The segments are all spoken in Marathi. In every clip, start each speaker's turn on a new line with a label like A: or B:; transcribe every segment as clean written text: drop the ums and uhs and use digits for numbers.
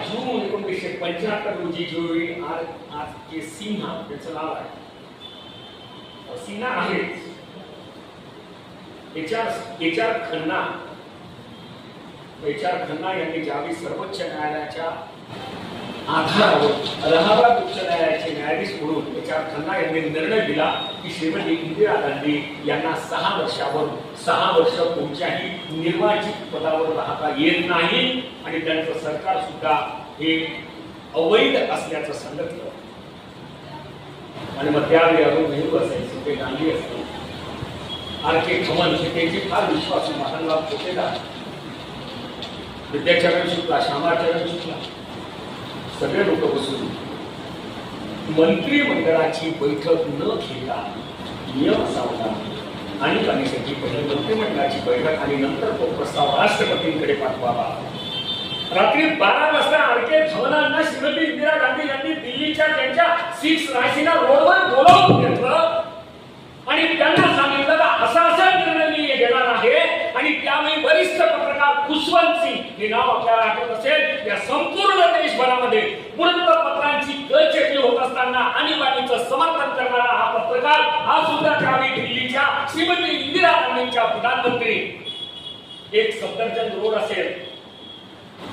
A: जून 1975 रोजी जोडी आज जे सिन्हा त्याचं नाव आहे, सिन्हा आहे एच.आर. खन्ना यांनी ज्यावेळी सर्वोच्च न्यायालयाच्या आधारावर अलाहाबाद उच्च न्यायालयाचे न्यायाधीश म्हणून एच.आर. खन्ना यांनी निर्णय दिला की श्रीमती इंदिरा गांधी यांना 6 वर्ष कोणत्याही निर्वाचित पदावर राहता येत नाही आणि त्यांचं सरकार सुद्धा हे अवैध असल्याचं सांगितलं. आणि मग त्यावेळी अरुण नेहरू असायचे, ते गांधी असतील, आर.के. खमन हे त्यांचे फार विश्वासू महानलाभ होतेदार, विद्याचरण शुक्ला, श्यामाचरण शुक्ला, सगळे लोक बसून मंत्रिमंडळाची बैठक न घेता नियम असा होता आणीबाणीसाठी पहिली मंत्रिमंडळाची बैठक आणि नंतर तो प्रस्ताव राष्ट्रपतींकडे पाठवावा. रात्री 12 वाजता आर.के. खमनांना श्रीमती इंदिरा गांधी यांनी दिल्लीच्या त्यांच्या 6 राशीना रोडवर बोलावून घेतलं आणि त्यांना सांगितलं की असा निर्णय मी घेणार आहे. आणि त्यावेळी वरिष्ठ पत्रकार खुशवंत सिंग हे नाव आपल्याला आठवत असेल, या संपूर्ण देशभरामध्ये वृत्तपत्रांची गळचेपी होत असताना आणीबाणीचं समर्थन करणारा हा पत्रकार हा सुद्धा त्यावेळी दिल्लीच्या श्रीमती इंदिरा गांधींच्या प्रधानमंत्री एक सफदरजंग रोड असेल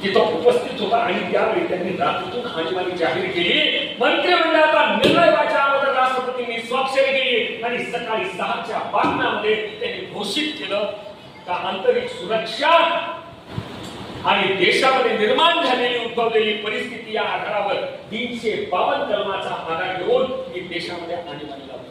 A: तिथं उपस्थित होता. आणि त्यावेळी त्यांनी रात्रीतून आणीबाणी जाहीर केली. मंत्रिमंडळाचा निर्णय व्हायच्या अगोदर राष्ट्रपतींनी स्वाक्षरी केली आणि सकाळी 6च्या बातम्यामध्ये त्यांनी घोषित केलं का आंतरिक सुरक्षा आणि देशामध्ये निर्माण झालेली उद्भवलेली परिस्थिती या आधारावर 352 कलमाचा आधार घेऊन देशामध्ये आणीबाणी लावली.